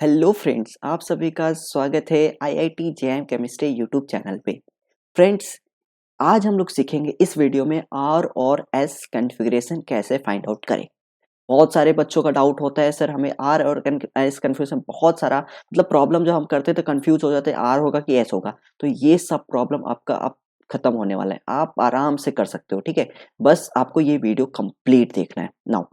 Hello friends, आप सभी का स्वागत है IIT JM chemistry YouTube channel पे। फ्रेंड्स, आज हम लोग सीखेंगे इस वीडियो में आर और एस कॉन्फ़िगरेशन कैसे फाइंड आउट करें। बहुत सारे बच्चों का डाउट होता है सर हमें आर और एस कन्फ्यूजन बहुत सारा मतलब प्रॉब्लम जो हम करते थे कंफ्यूज हो जाते हैं आर होगा कि एस होगा। तो ये सब प्रॉब्लम आपका अब खत्म होने वाला है, आप आराम से कर सकते हो। ठीक है, बस आपको ये वीडियो कंप्लीट देखना है। नाउ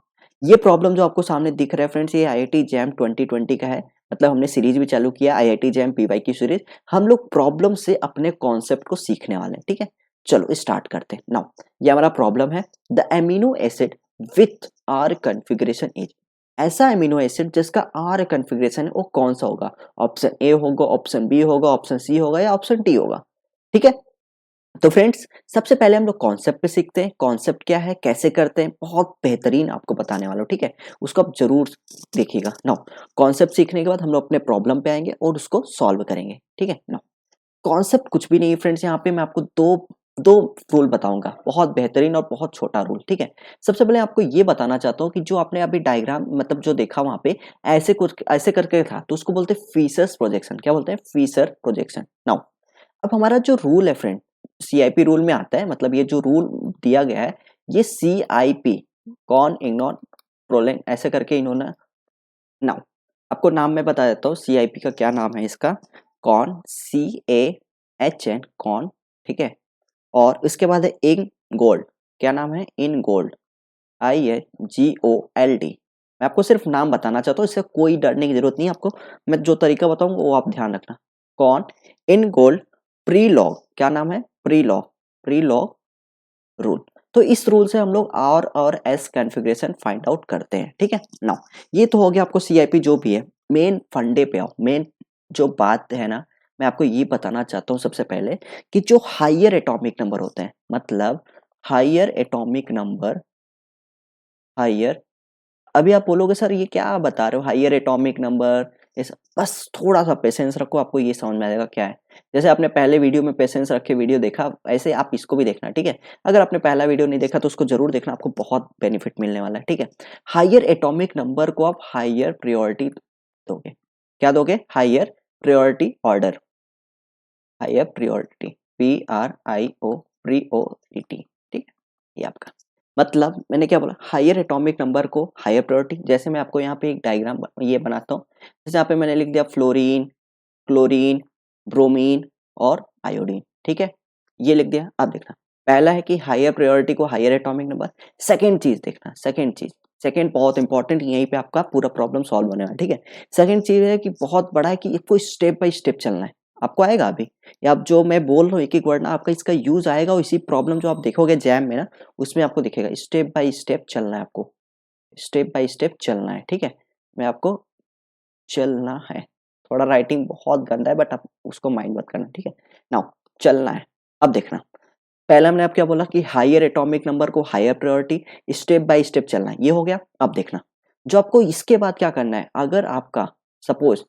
ये प्रॉब्लम जो आपको सामने दिख रहा है फ्रेंड्स, ये आईआईटी जैम 2020 का है। मतलब हमने सीरीज भी चालू किया आईआईटी जैम पीवाई की सीरीज। हम लोग प्रॉब्लम से अपने कॉन्सेप्ट को सीखने वाले हैं। ठीक है, चलो स्टार्ट करते हैं। नाउ ये हमारा प्रॉब्लम है, the amino acid with R configuration is. ऐसा एमिनो एसिड जिसका आर कन्फिग्रेशन है वो कौन सा होगा? ऑप्शन ए होगा, ऑप्शन बी होगा, ऑप्शन सी होगा या ऑप्शन डी होगा। ठीक है, तो फ्रेंड्स सबसे पहले हम लोग कॉन्सेप्ट पे सीखते हैं। कॉन्सेप्ट क्या है, कैसे करते हैं, बहुत बेहतरीन आपको बताने वाला हूँ। ठीक है, उसको आप जरूर देखिएगा। नाउ कॉन्सेप्ट सीखने के बाद हम लोग अपने प्रॉब्लम पे आएंगे और उसको सॉल्व करेंगे। ठीक है, नाउ कॉन्सेप्ट कुछ भी नहीं है फ्रेंड्स, यहाँ पे मैं आपको दो दो रूल बताऊंगा, बहुत बेहतरीन और बहुत छोटा रूल। ठीक है, सबसे पहले आपको ये बताना चाहता हूँ कि जो आपने अभी डायग्राम मतलब जो देखा वहां पे ऐसे कुछ ऐसे करके था, तो उसको बोलते हैं फीचर्स प्रोजेक्शन। क्या बोलते हैं? Feature projection. नाउ अब हमारा जो रूल है फ्रेंड, सीआईपी रूल में आता है। मतलब ये जो रूल दिया गया है ये सीआईपी, कौन इग्नोर प्रोलेन ऐसे करके इन्होंने। नाउ आपको नाम मैं बता देता हूँ सीआईपी का क्या नाम है इसका। Cahn, CAHN Cahn. ठीक है, और इसके बाद है इन गोल्ड। क्या नाम है? In gold, INGOLD। मैं आपको सिर्फ नाम बताना चाहता हूँ, इससे कोई डरने की जरूरत नहीं है आपको। मैं जो तरीका बताऊंगा वो आप ध्यान रखना। कौन इन गोल्ड प्री लॉग। क्या नाम है? Pre log, pre log rule. तो इस रूल से हम लोग आर और एस कॉन्फ़िगरेशन फाइंड आउट करते हैं। ठीक है, नाउ ये तो हो गया आपको सीआईपी जो भी है। मेन फंडे पे आओ, मेन जो बात है ना, मैं आपको ये बताना चाहता हूँ सबसे पहले कि जो हायर एटॉमिक नंबर होते हैं, मतलब हायर एटॉमिक नंबर, हायर। अभी आप बोलोगे सर ये क्या बता रहे हो हायर एटॉमिक नंबर, बस थोड़ा सा पेशेंस रखो, आपको ये समझ में आएगा क्या है। जैसे आपने पहले वीडियो में पेशेंस रख के वीडियो देखा, ऐसे आप इसको भी देखना। ठीक है, अगर आपने पहला वीडियो नहीं देखा तो उसको जरूर देखना, आपको बहुत बेनिफिट मिलने वाला है। ठीक है, हायर एटॉमिक नंबर को आप हायर प्रायोरिटी दोगे। क्या दोगे? Higher priority order, higher priority, PRIO, priority. ठीक है, ये आपका मतलब मैंने क्या बोला, हायर एटॉमिक नंबर को हायर प्रायोरिटी। जैसे मैं आपको यहाँ पे एक डायग्राम ये बनाता हूँ। जैसे यहाँ पे मैंने लिख दिया फ्लोरीन, क्लोरीन, ब्रोमीन और आयोडीन। ठीक है, ये लिख दिया। अब देखना, पहला है कि हायर प्रायोरिटी को हायर एटॉमिक नंबर। सेकेंड चीज देखना, सेकेंड चीज, सेकेंड बहुत इंपॉर्टेंट, यहीं पे आपका पूरा प्रॉब्लम सॉल्व होने वाला है। ठीक है, सेकेंड चीज है कि बहुत बड़ा है कि इसको स्टेप बाय स्टेप चलना है। आपको आएगा अभी, या आप जो मैं बोल रहा हूँ एक एक वर्ड ना, आपका इसका यूज आएगा और इसी प्रॉब्लम जो आप देखोगे जैम में ना, उसमें आपको दिखेगा। स्टेप बाय स्टेप चलना है आपको, स्टेप बाय स्टेप चलना है। ठीक है, मैं आपको चलना है, थोड़ा राइटिंग बहुत गंदा है बट आप उसको माइंड मत करना। ठीक है, नाउ चलना है। अब देखना, पहला हमने आप क्या बोला कि हायर एटॉमिक नंबर को higher priority, step by step चलना है, ये हो गया। अब देखना, जो आपको इसके बाद क्या करना है, अगर आपका सपोज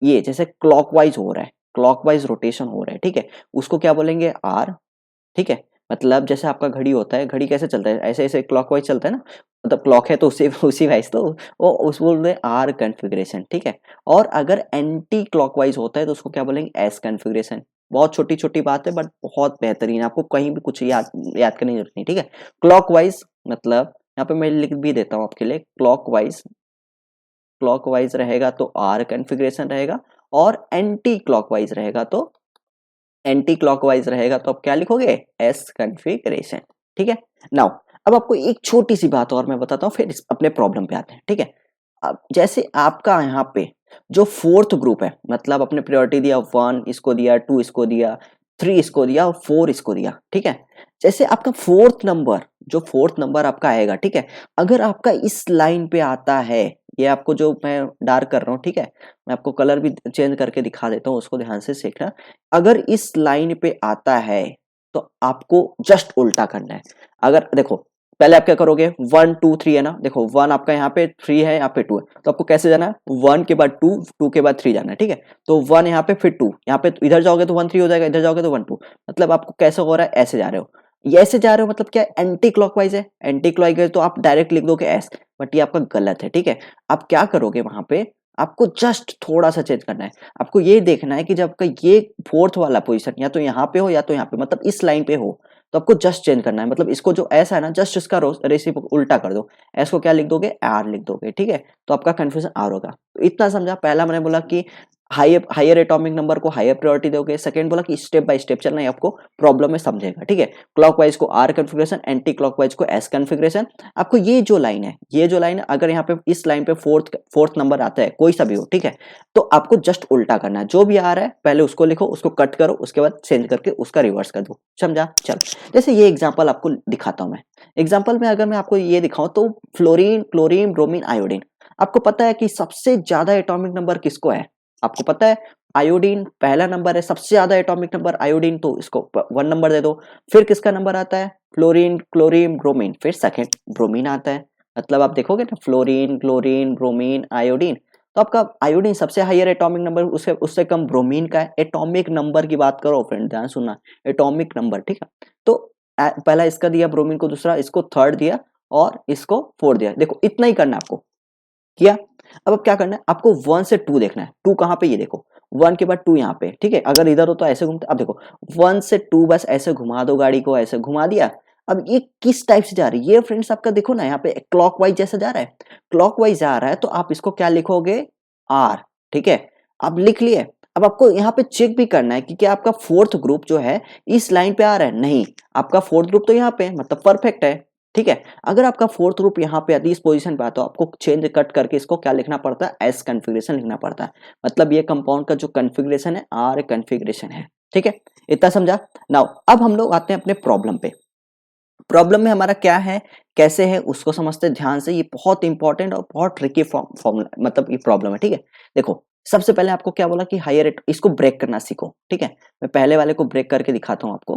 ये जैसे क्लॉकवाइज हो रहा है, क्लॉकवाइज रोटेशन हो रहा है, ठीक है, उसको क्या बोलेंगे? आर। ठीक है, मतलब जैसे आपका घड़ी होता है, घड़ी कैसे चलता है? ऐसे ऐसे क्लॉकवाइज चलता है ना, मतलब क्लॉक है तो उसी उसी वाइज तो वो उस बोल रहे आर कन्फिग्रेशन। ठीक है, और अगर एंटी क्लॉकवाइज होता है तो उसको क्या बोलेंगे? S configuration. बहुत छोटी छोटी बात है बट बहुत बेहतरीन, आपको कहीं भी कुछ याद याद करने की जरूरत नहीं। ठीक है, क्लॉकवाइज मतलब यहाँ पे मैं लिख भी देता हूँ आपके लिए, क्लॉकवाइज, क्लॉकवाइज रहेगा तो आर कन्फिग्रेशन रहेगा, और एंटी क्लॉकवाइज रहेगा तो एंटी क्लॉकवाइज रहेगा तो आप क्या लिखोगे? S configuration. ठीक है, नाउ अब आपको एक छोटी सी बात और मैं बताता हूँ, फिर अपने प्रॉब्लम पे आते हैं। ठीक है, अब जैसे आपका यहाँ पे जो फोर्थ ग्रुप है, मतलब अपने प्रायोरिटी दिया, 1 इसको दिया, 2 इसको दिया, 3 इसको दिया और 4 इसको दिया। ठीक है, जैसे आपका फोर्थ नंबर, जो फोर्थ नंबर आपका आएगा, ठीक है, अगर आपका इस लाइन पे आता है, ये आपको जो मैं डार्क कर रहा हूँ, ठीक है, मैं आपको कलर भी चेंज करके दिखा देता हूँ, उसको ध्यान से सीखना। अगर इस लाइन पे आता है तो आपको जस्ट उल्टा करना है। अगर देखो, पहले आप क्या करोगे? 1 2 3 है ना, देखो 1 आपका यहाँ पे, 3 है यहाँ पे, 2 है, तो आपको कैसे जाना है? 1 के बाद 2, 2 के बाद 3 जाना है। ठीक है, तो 1 यहाँ पे, फिर 2 यहाँ पे, इधर जाओगे तो 1 3 हो जाएगा, इधर जाओगे तो 1 2। मतलब आपको कैसे हो रहा है? ऐसे जा रहे हो, ये ऐसे जा रहे हो, मतलब क्या? एंटी क्लॉकवाइज है, एंटी क्लॉकवाइज तो आप डायरेक्ट लिख दोगे एस, बट ये आपका गलत है। ठीक है, आप क्या करोगे वहां पे? आपको जस्ट थोड़ा सा चेंज करना है। आपको ये देखना है कि जब आपका ये फोर्थ वाला पोजीशन या तो यहाँ पे हो या तो यहाँ पे, मतलब इस लाइन पे हो, तो आपको जस्ट चेंज करना है। मतलब इसको जो ऐसा है ना, जस्ट इसका रेसिप्रोकल उल्टा कर दो। एस को क्या लिख दोगे, आर लिख दोगे, ठीक है। तो आपका कंफ्यूजन आर होगा। तो इतना समझा। पहला मैंने बोला कि हायर एटॉमिक नंबर को हायर प्रायोरिटी दोगे। सेकंड बोला कि स्टेप बाय स्टेप चलना है, आपको प्रॉब्लम में समझेगा, ठीक है। क्लॉकवाइज को आर कॉन्फ़िगरेशन, एंटी क्लॉकवाइज को एस कॉन्फ़िगरेशन। आपको ये जो लाइन है, अगर यहाँ पे इस लाइन पे फोर्थ नंबर आता है, कोई सा भी हो, ठीक है, तो आपको जस्ट उल्टा करना है। जो भी आ रहा है पहले उसको लिखो, उसको कट करो, उसके बाद चेंज करके उसका रिवर्स कर दो। समझा? चलो, जैसे ये एग्जाम्पल आपको दिखाता हूं मैं। एग्जाम्पल में अगर मैं आपको ये दिखाऊं तो फ्लोरीन, क्लोरीन, ब्रोमीन, आयोडीन। आपको पता है कि सबसे ज्यादा एटॉमिक नंबर किसको है? आपको पता है आयोडीन पहला नंबर है, सबसे ज्यादा एटॉमिक नंबर आयोडीन, तो इसको 1 नंबर दे दो। फिर किसका नंबर आता है? फ्लोरीन, क्लोरीन, ब्रोमीन, फिर सेकंड ब्रोमीन आता है। मतलब आप देखोगे ना, फ्लोरीन, क्लोरीन, ब्रोमीन, आयोडीन, तो आपका आयोडीन सबसे हाईयर एटॉमिक नंबर, उससे उससे कम ब्रोमीन का है। एटॉमिक नंबर की बात करो फ्रेंड, ध्यान सुनना, एटॉमिक नंबर, ठीक है। तो पहला इसका दिया ब्रोमीन को, दूसरा इसको थर्ड दिया, और इसको फोर्थ दिया। देखो इतना ही करना है आपको, किया। अब क्या करना है आपको, 1 से 2 देखना है। 2 कहाँ पे, ये देखो 1 के बाद 2 यहाँ पे, ठीक है। अगर इधर हो तो ऐसे घूमते, अब देखो 1 से 2 बस ऐसे घुमा दो, गाड़ी को ऐसे घुमा दिया। अब ये किस टाइप से जा रही है ये फ्रेंड्स, आपका देखो ना, यहाँ पे क्लॉकवाइज जैसा जा रहा है। क्लॉकवाइज जा रहा है तो आप इसको क्या लिखोगे, आर, ठीक है। अब लिख लिए। अब आपको यहाँ पे चेक भी करना है कि क्या आपका फोर्थ ग्रुप जो है इस लाइन पे आ रहा है। नहीं, आपका फोर्थ ग्रुप तो यहाँ पे है, मतलब परफेक्ट है, ठीक है। अगर आपका फोर्थ ग्रुप यहाँ पे इस पोजीशन पे आता है, आपको चेंज कट करके इसको क्या लिखना पड़ता है, एस कॉन्फ़िगरेशन लिखना पड़ता है। मतलब ये कंपाउंड का जो कॉन्फ़िगरेशन है, आर कॉन्फ़िगरेशन है, ठीक है। इतना समझा? नाउ अब हम लोग आते हैं अपने प्रॉब्लम पे। प्रॉब्लम में हमारा क्या है, कैसे है, उसको समझते हैं ध्यान से। ये बहुत इंपॉर्टेंट और बहुत ट्रिकी फॉर्मूला, मतलब ये प्रॉब्लम है, ठीक है। देखो सबसे पहले आपको क्या बोला कि हायर, इसको ब्रेक करना सीखो, ठीक है। मैं पहले वाले को ब्रेक करके दिखाता हूँ आपको,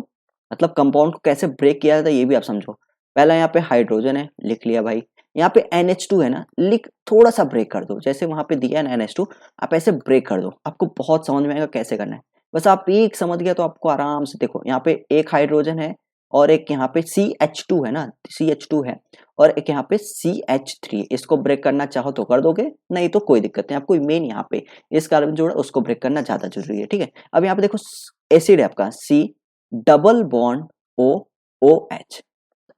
मतलब कंपाउंड को कैसे ब्रेक किया जाता है ये भी आप समझो। पहला यहाँ पे हाइड्रोजन है, लिख लिया भाई। यहाँ पे NH2 है ना, लिख, थोड़ा सा ब्रेक कर दो, जैसे वहां पे दिया है ना NH2, आप ऐसे ब्रेक कर दो। आपको बहुत समझ में आएगा कैसे करना है। बस आप एक समझ गया तो आपको आराम से, देखो यहाँ पे एक हाइड्रोजन है, और एक यहाँ पे CH2 है ना, CH2 है, और एक यहाँ पे CH3। इसको ब्रेक करना चाहो तो कर दोगे, नहीं तो कोई दिक्कत नहीं। आपको मेन यहाँ पे इस कार्बन जोड़ा, उसको ब्रेक करना ज्यादा जरूरी है, ठीक है। अब यहाँ पे देखो एसिड है आपका C डबल बॉन्ड OH।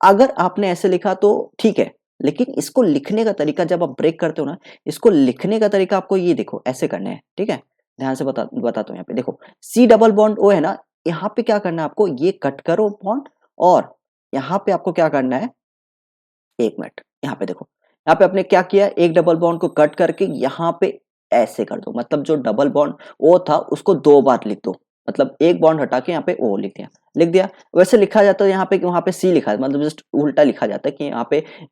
अगर आपने ऐसे लिखा तो ठीक है, लेकिन इसको लिखने का तरीका, जब आप ब्रेक करते हो ना, इसको लिखने का तरीका आपको ये देखो ऐसे करने हैं, ठीक है। ध्यान से बताता हूँ। यहाँ पे देखो C डबल बॉन्ड O है ना, यहाँ पे क्या करना है आपको, ये कट करो बॉन्ड, और यहाँ पे आपको क्या करना है, एक मिनट, यहाँ पे देखो, यहाँ पे आपने क्या किया, एक डबल बॉन्ड को कट करके यहाँ पे ऐसे कर दो। मतलब जो डबल बॉन्ड ओ था उसको 2 बार लिख दो, मतलब एक बॉन्ड हटा के यहाँ पे ओ लिख दिया। वैसे लिखा जाता है यहाँ पे कि वहाँ पे सी लिखा है, मतलब जस्ट उल्टा लिखा जाता है कि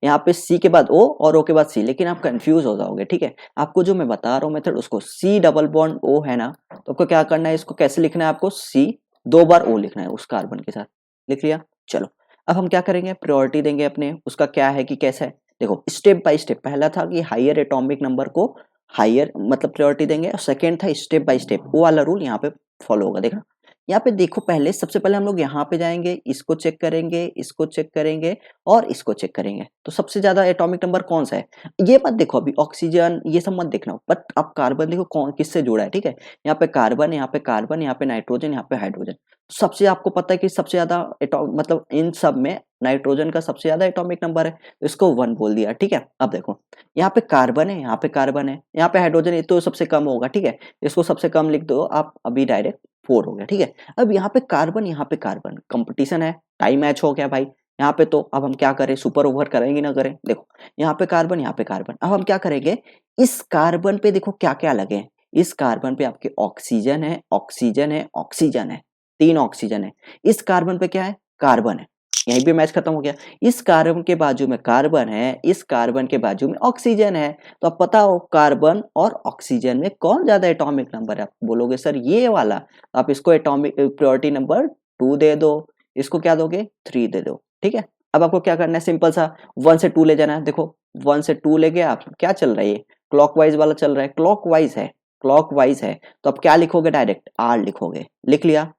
यहाँ पे सी के बाद ओ और ओ के बाद सी, लेकिन आप कंफ्यूज हो जाओगे, ठीक है। आपको जो मैं बता रहा हूँ मेथड, उसको सी डबल बॉन्ड ओ है ना, तो आपको क्या करना है, इसको कैसे लिखना है, आपको सी 2 बार ओ लिखना है उस कार्बन के साथ, लिख लिया। चलो, अब हम क्या करेंगे, प्रायोरिटी देंगे अपने, उसका क्या है कि कैसा है। देखो स्टेप बाय स्टेप, पहला था कि हायर एटॉमिक नंबर को हायर मतलब प्रायोरिटी देंगे, और सेकंड था स्टेप बाय स्टेप, वो वाला रूल यहाँ पे फॉलो होगा। देखना यहाँ पे देखो, पहले सबसे पहले हम लोग यहाँ पे जाएंगे, इसको चेक करेंगे, इसको चेक करेंगे, और इसको चेक करेंगे। तो सबसे ज्यादा एटॉमिक नंबर कौन सा है, ये मत देखो अभी, ऑक्सीजन ये सब मत देखना, बट आप कार्बन देखो कौन किससे जुड़ा है, ठीक है। यहाँ पे कार्बन, यहाँ पे कार्बन, यहाँ पे नाइट्रोजन, यहाँ पे हाइड्रोजन। सबसे आपको पता है कि सबसे ज्यादा मतलब इन सब में नाइट्रोजन का सबसे ज्यादा एटॉमिक नंबर है, तो इसको 1 बोल दिया, ठीक है। अब देखो यहाँ पे कार्बन है, यहाँ पे कार्बन है, यहाँ पे हाइड्रोजन, ये तो सबसे कम होगा, ठीक है। इसको सबसे कम लिख दो आप अभी, डायरेक्ट 4 हो गया, ठीक है। अब यहाँ पे कार्बन, यहाँ पे कार्बन, कंपटीशन है, टाइम मैच हो गया भाई यहाँ पे। तो अब हम क्या करें, सुपर ओवर करेंगे ना करें, देखो यहाँ पे कार्बन, यहाँ पे कार्बन। अब हम क्या करेंगे, इस कार्बन पे देखो क्या क्या लगे हैं। इस कार्बन पे आपके ऑक्सीजन है, ऑक्सीजन है, ऑक्सीजन है, 3 ऑक्सीजन है। इस कार्बन पे क्या है, कार्बन है। यहीं पे मैच खत्म हो गया। इस कार्बन के बाजू में कार्बन है, इस कार्बन के बाजू में ऑक्सीजन है। तो अब पता हो कार्बन और ऑक्सीजन में कौन ज्यादा एटॉमिक नंबर है, आप बोलोगे सर ये वाला। आप इसको एटॉमिक प्रायोरिटी नंबर 2 दे दो, इसको क्या दोगे 3 दे दो, ठीक है। अब आपको क्या करना है, सिंपल सा 1 से 2 ले जाना है। देखो 1 से 2 ले गया आप, क्या चल रहा है, ये क्लॉकवाइज वाला चल रहा है, क्लॉकवाइज है, क्लॉकवाइज है। तो अब क्या लिखोगे, डायरेक्ट आर लिखोगे, लिख लिया।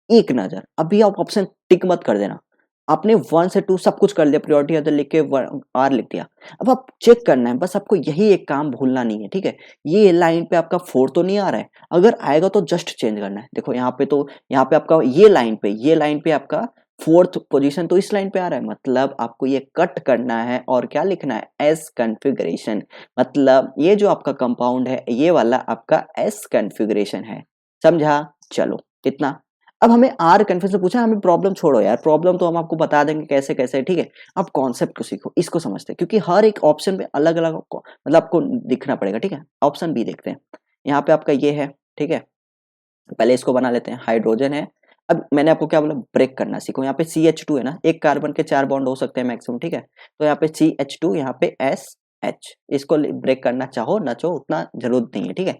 एक नजर अभी आप ऑप्शन टिक मत कर देना, आपने 1 से 2 सब कुछ कर लिया, प्रायोरिटी अदर लिख के आर लिख दिया। अब आप चेक करना है, बस आपको यही एक काम भूलना नहीं है, ठीक है। ये लाइन पे आपका 4 तो नहीं आ रहा है, अगर आएगा तो जस्ट चेंज करना है। देखो यहाँ पे तो यहाँ पे आपका ये लाइन पे आपका 4th पोजीशन तो इस लाइन पे आ रहा है, मतलब आपको ये कट करना है और क्या लिखना है, एस कॉन्फ़िगरेशन। मतलब ये जो आपका कंपाउंड है ये वाला आपका एस कॉन्फ़िगरेशन है, समझा। चलो इतना। अब हमें आर कन्फ्यूजन से पूछा, हमें प्रॉब्लम छोड़ो यार, प्रॉब्लम तो हम आपको बता देंगे कैसे कैसे, ठीक है। अब कॉन्सेप्ट को सीखो, इसको समझते हैं, क्योंकि हर एक ऑप्शन में अलग अलग मतलब आपको दिखना पड़ेगा, ठीक है। ऑप्शन बी देखते हैं, यहाँ पे आपका ये है, ठीक है। पहले इसको बना लेते हैं, हाइड्रोजन है। अब मैंने आपको क्या बोला, ब्रेक करना सीखो। यहाँ पे CH2 है ना, एक कार्बन के 4 बॉन्ड हो सकते हैं मैक्सिमम, ठीक है। तो यहाँ पे CH2, यहाँ पे SH, इसको ब्रेक करना चाहो ना चाहो उतना जरूरत नहीं है, ठीक है।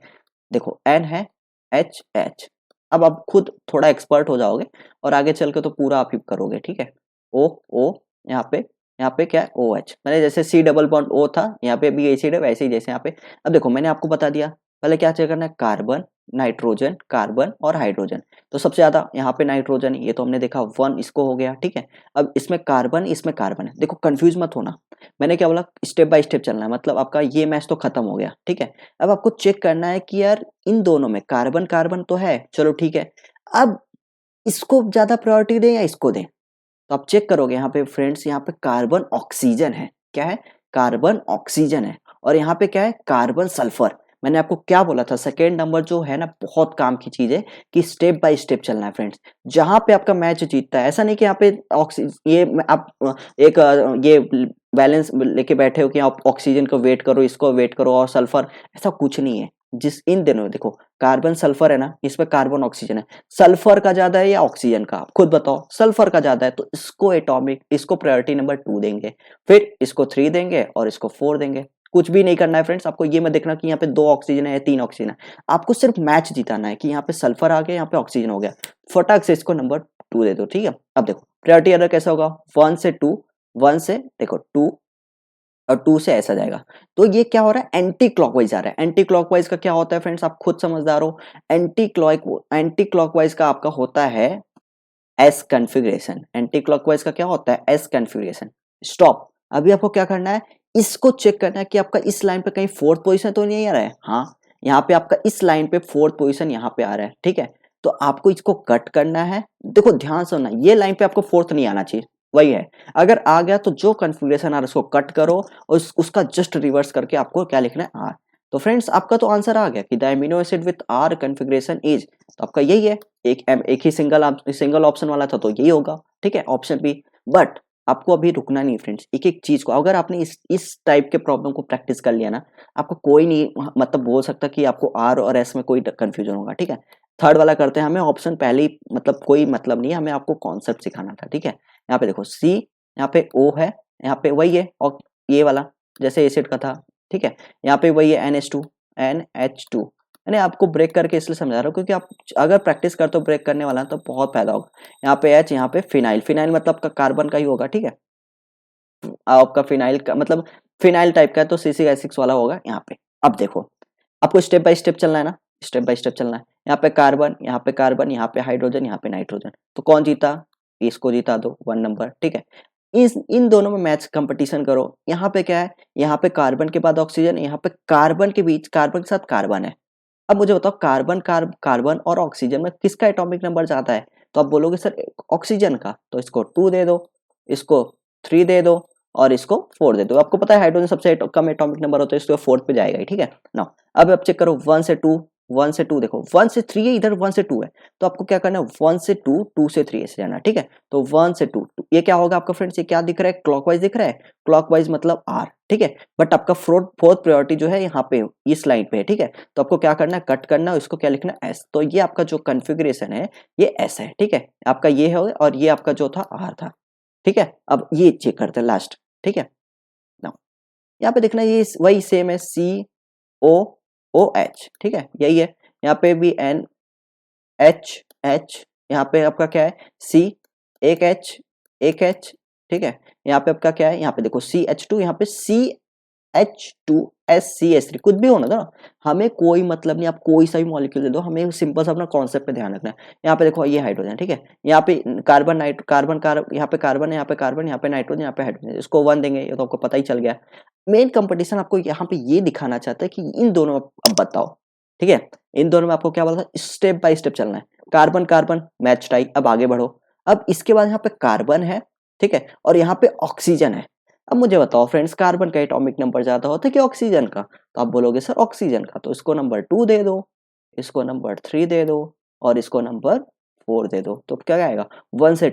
देखो N है, HH। अब आप खुद थोड़ा एक्सपर्ट हो जाओगे और आगे चल के तो पूरा आप ही करोगे, ठीक है। O यहाँ पे क्या है, OH। मैंने जैसे C डबल बॉन्ड O था, यहाँ पे भी एसिड है, वैसे ही जैसे यहाँ पे। अब देखो मैंने आपको बता दिया, पहले क्या चेक करना है, कार्बन, नाइट्रोजन, कार्बन और हाइड्रोजन। तो सबसे ज्यादा यहाँ पे नाइट्रोजन, ये तो हमने देखा 1 इसको हो गया, ठीक है। अब इसमें कार्बन है। देखो कंफ्यूज मत होना, मैंने क्या बोला, स्टेप बाय स्टेप चलना है, मतलब आपका ये मैच तो खत्म हो गया, ठीक है। अब आपको चेक करना है कि यार इन दोनों में कार्बन कार्बन तो है, चलो ठीक है। अब इसको ज्यादा प्रायोरिटी दें या इसको दें, तो आप चेक करोगे यहाँ पे फ्रेंड्स, यहाँ पे कार्बन ऑक्सीजन है, क्या है, कार्बन ऑक्सीजन है। और यहाँ पे क्या है, कार्बन सल्फर। मैंने आपको क्या बोला था, सेकेंड नंबर जो है ना बहुत काम की चीज है कि स्टेप बाय स्टेप चलना है फ्रेंड्स। जहां पे आपका मैच जीतता है, ऐसा नहीं कि यहाँ पे ये आप एक ये बैलेंस लेके बैठे हो कि आप ऑक्सीजन को वेट करो, इसको वेट करो और सल्फर, ऐसा कुछ नहीं है। जिस इन दिनों देखो कार्बन सल्फर है ना, इसमें कार्बन ऑक्सीजन है, सल्फर का ज्यादा है या ऑक्सीजन का, आप खुद बताओ। सल्फर का ज्यादा है, तो इसको एटॉमिक, इसको प्रायोरिटी नंबर 2 देंगे, फिर इसको 3 देंगे और इसको 4 देंगे। कुछ भी नहीं करना है फ्रेंड्स, आपको ये मत देखना कि यहाँ पे 2 ऑक्सीजन है या 3 ऑक्सीजन है, आपको सिर्फ मैच जिताना है कि यहाँ पे सल्फर आ गया, यहाँ पे ऑक्सीजन हो गया, फटाक से इसको नंबर 2 दे दो, ठीक है। अब देखो प्रायोरिटी ऑर्डर कैसा होगा, 1 से 2, 1 से देखो 2 और 2 से ऐसा जाएगा। तो ये क्या हो रहा है, एंटी क्लॉकवाइज आ रहा है। एंटी क्लॉकवाइज का क्या होता है फ्रेंड्स, आप खुद समझदार हो। एंटी क्लॉकवाइज का आपका होता है एस कॉन्फ़िगरेशन। एंटी क्लॉकवाइज का क्या होता है, एस कॉन्फ़िगरेशन। स्टॉप। अभी आपको क्या करना है, इसको चेक करना है कि आपका इस लाइन पे कहीं 4th पोजीशन तो नहीं आ रहा है। हाँ, यहाँ पे आपका इस लाइन पे 4th पोजीशन यहाँ पे आ रहा है, ठीक है। तो आपको इसको कट करना है। देखो ध्यान से सुनना, ये लाइन पे आपको 4th नहीं आना चाहिए, वही है। अगर आ गया तो जो कॉन्फ़िगरेशन आ रहा है उसको कट करो और उसका जस्ट रिवर्स करके आपको क्या लिखना है, आर। तो फ्रेंड्स आपका तो आंसर आ गया कि the amino acid with R configuration is, तो आपका यही है। एक ही सिंगल ऑप्शन वाला था तो यही होगा, ठीक है, ऑप्शन बी। बट आपको अभी रुकना नहीं फ्रेंड्स, एक एक चीज को अगर आपने इस टाइप के प्रॉब्लम को प्रैक्टिस कर लिया ना, आपको कोई नहीं मतलब बोल सकता कि आपको आर और एस में कोई कंफ्यूजन होगा, ठीक है। थर्ड वाला करते हैं, हमें ऑप्शन पहले ही मतलब कोई मतलब नहीं है, हमें आपको कॉन्सेप्ट सिखाना था, ठीक है। यहाँ पे देखो सी, यहाँ पे ओ है, यहाँ पे वही है, और ये वाला जैसे एसिड का था, ठीक है। यहाँ पे वही है NH2 मैंने आपको ब्रेक करके इसलिए समझा रहा हूँ क्योंकि आप अगर प्रैक्टिस करते हो ब्रेक करने वाला तो बहुत फायदा होगा। यहाँ पे H, यहाँ पे फिनाइल, फिनाइल मतलब आपका कार्बन का ही होगा, ठीक है। आपका फिनाइल का मतलब फिनाइल टाइप का है तो C6H6 वाला होगा यहाँ पे। अब देखो आपको स्टेप बाय स्टेप चलना है ना, स्टेप बाय स्टेप चलना है। यहाँ पे कार्बन, यहाँ पे कार्बन, यहाँ पे हाइड्रोजन, यहाँ पे नाइट्रोजन, तो कौन जीता, इसको जीता दो 1 नंबर, ठीक है। इस इन दोनों में मैच कंपटीशन करो। यहाँ पे क्या है, यहाँ पे कार्बन के बाद ऑक्सीजन, यहाँ पे कार्बन के बीच कार्बन के साथ कार्बन है। अब मुझे बताओ कार्बन और ऑक्सीजन में किसका एटॉमिक नंबर ज्यादा है, तो आप बोलोगे सर ऑक्सीजन का, तो इसको 2 दे दो, इसको 3 दे दो और इसको 4 दे दो। आपको पता है हाइड्रोजन सबसे कम एटॉमिक नंबर होता है, इसको 4th पे जाएगा ही, ठीक है ना। अब आप चेक करो 1 से 2, 1 से 2 देखो 1 से 3 है, इधर 1 से 2 है, तो आपको क्या करना है 1 से 2, 2 से 3 ऐसे जाना, ठीक है। तो 1 से 2, ये क्या होगा आपका फ्रेंड्स, ये क्या दिख रहा है, क्लॉकवाइज दिख रहा है, क्लॉकवाइज मतलब आर, ठीक है। बट आपका फोर्थ प्रायोरिटी जो है यहाँ पे इस लाइन पे है, ठीक है। तो आपको क्या करना है, कट करना है, इसको क्या लिखना है, एस। तो ये आपका जो कॉन्फ़िगरेशन है ये एस है, ठीक है। आपका ये है और ये आपका जो था आर था, ठीक है। अब ये चेक करते हैं लास्ट, ठीक है ना। यहाँ पे देखना ये वही सेम है, COOH, ठीक है, यही है। यहाँ पे भी NHH, यहाँ पे आपका क्या है C, एक H, ठीक है। यहाँ पे आपका क्या है, यहाँ पे देखो CH2, यहाँ पे H2SCH3 कुछ भी होना था ना, हमें कोई मतलब नहीं, आप कोई सा भी मॉलिक्यूल दे दो, हमें सिंपल सा अपना कॉन्सेप्ट पे ध्यान रखना है। यहाँ पे देखो ये हाइड्रोजन, ठीक है, यहाँ पे कार्बन यहाँ पे कार्बन है, यहाँ पे कार्बन, यहाँ पे नाइट्रोजन, यहाँ पे हाइड्रोजन, इसको 1 देंगे, ये तो आपको पता ही चल गया। मेन कंपटीशन आपको यहाँ पे ये दिखाना चाहता है कि इन दोनों अब बताओ, ठीक है, इन दोनों में आपको क्या बोला था, स्टेप बाय स्टेप चलना है। कार्बन कार्बन मैच टाई, अब आगे बढ़ो। अब इसके बाद यहाँ पे कार्बन है, ठीक है, और यहाँ पे ऑक्सीजन है। अब मुझे बताओ फ्रेंड्स, कार्बन का एटॉमिक नंबर ज्यादा होता है कि ऑक्सीजन का? तो आप बोलोगे सर ऑक्सीजन का, तो इसको नंबर 2 दे दो, इसको नंबर 3 दे दो, और इसको नंबर 4 दे दो। तो क्या आएगा, 1 से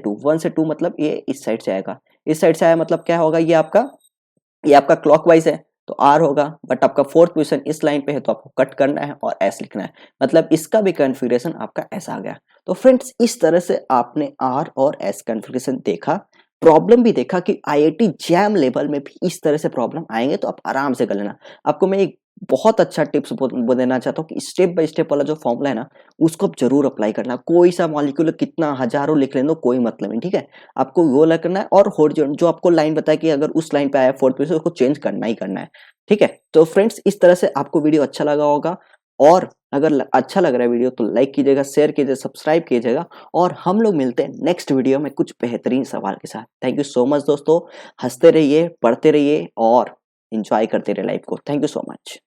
2 मतलब ये इस साइड से आएगा, इस साइड से आया मतलब क्या होगा, ये आपका क्लॉकवाइज है तो आर होगा, बट आपका फोर्थ पोजीशन इस लाइन पे है तो आपको कट करना है और एस लिखना है, मतलब इसका भी कन्फिग्रेशन आपका ऐसा आ गया। तो फ्रेंड्स इस तरह से आपने आर और एस कन्फिग्रेशन देखा, प्रॉब्लम भी देखा कि आईआईटी जैम लेवल में भी इस तरह से प्रॉब्लम आएंगे, तो आप आराम से कर लेना। आपको मैं एक बहुत अच्छा टिप्स देना चाहता हूँ कि स्टेप बाय स्टेप वाला जो फॉर्मूला है ना, उसको आप जरूर अप्लाई करना। कोई सा मॉलिक्यूल कितना हजारों लिख लेना कोई मतलब नहीं, ठीक है, आपको वो करना है, और हॉरिजॉन्टल जो आपको लाइन बताया कि अगर उस लाइन पे आया फोर्थ पोजीशन, उसको चेंज करना ही करना है, ठीक है। तो फ्रेंड्स इस तरह से आपको वीडियो अच्छा लगा होगा, और अगर अच्छा लग रहा है वीडियो तो लाइक कीजिएगा, शेयर कीजिएगा, सब्सक्राइब कीजिएगा, और हम लोग मिलते हैं नेक्स्ट वीडियो में कुछ बेहतरीन सवाल के साथ। थैंक यू सो मच दोस्तों, हंसते रहिए, पढ़ते रहिए और एंजॉय करते रहिए लाइफ को। Thank you so much.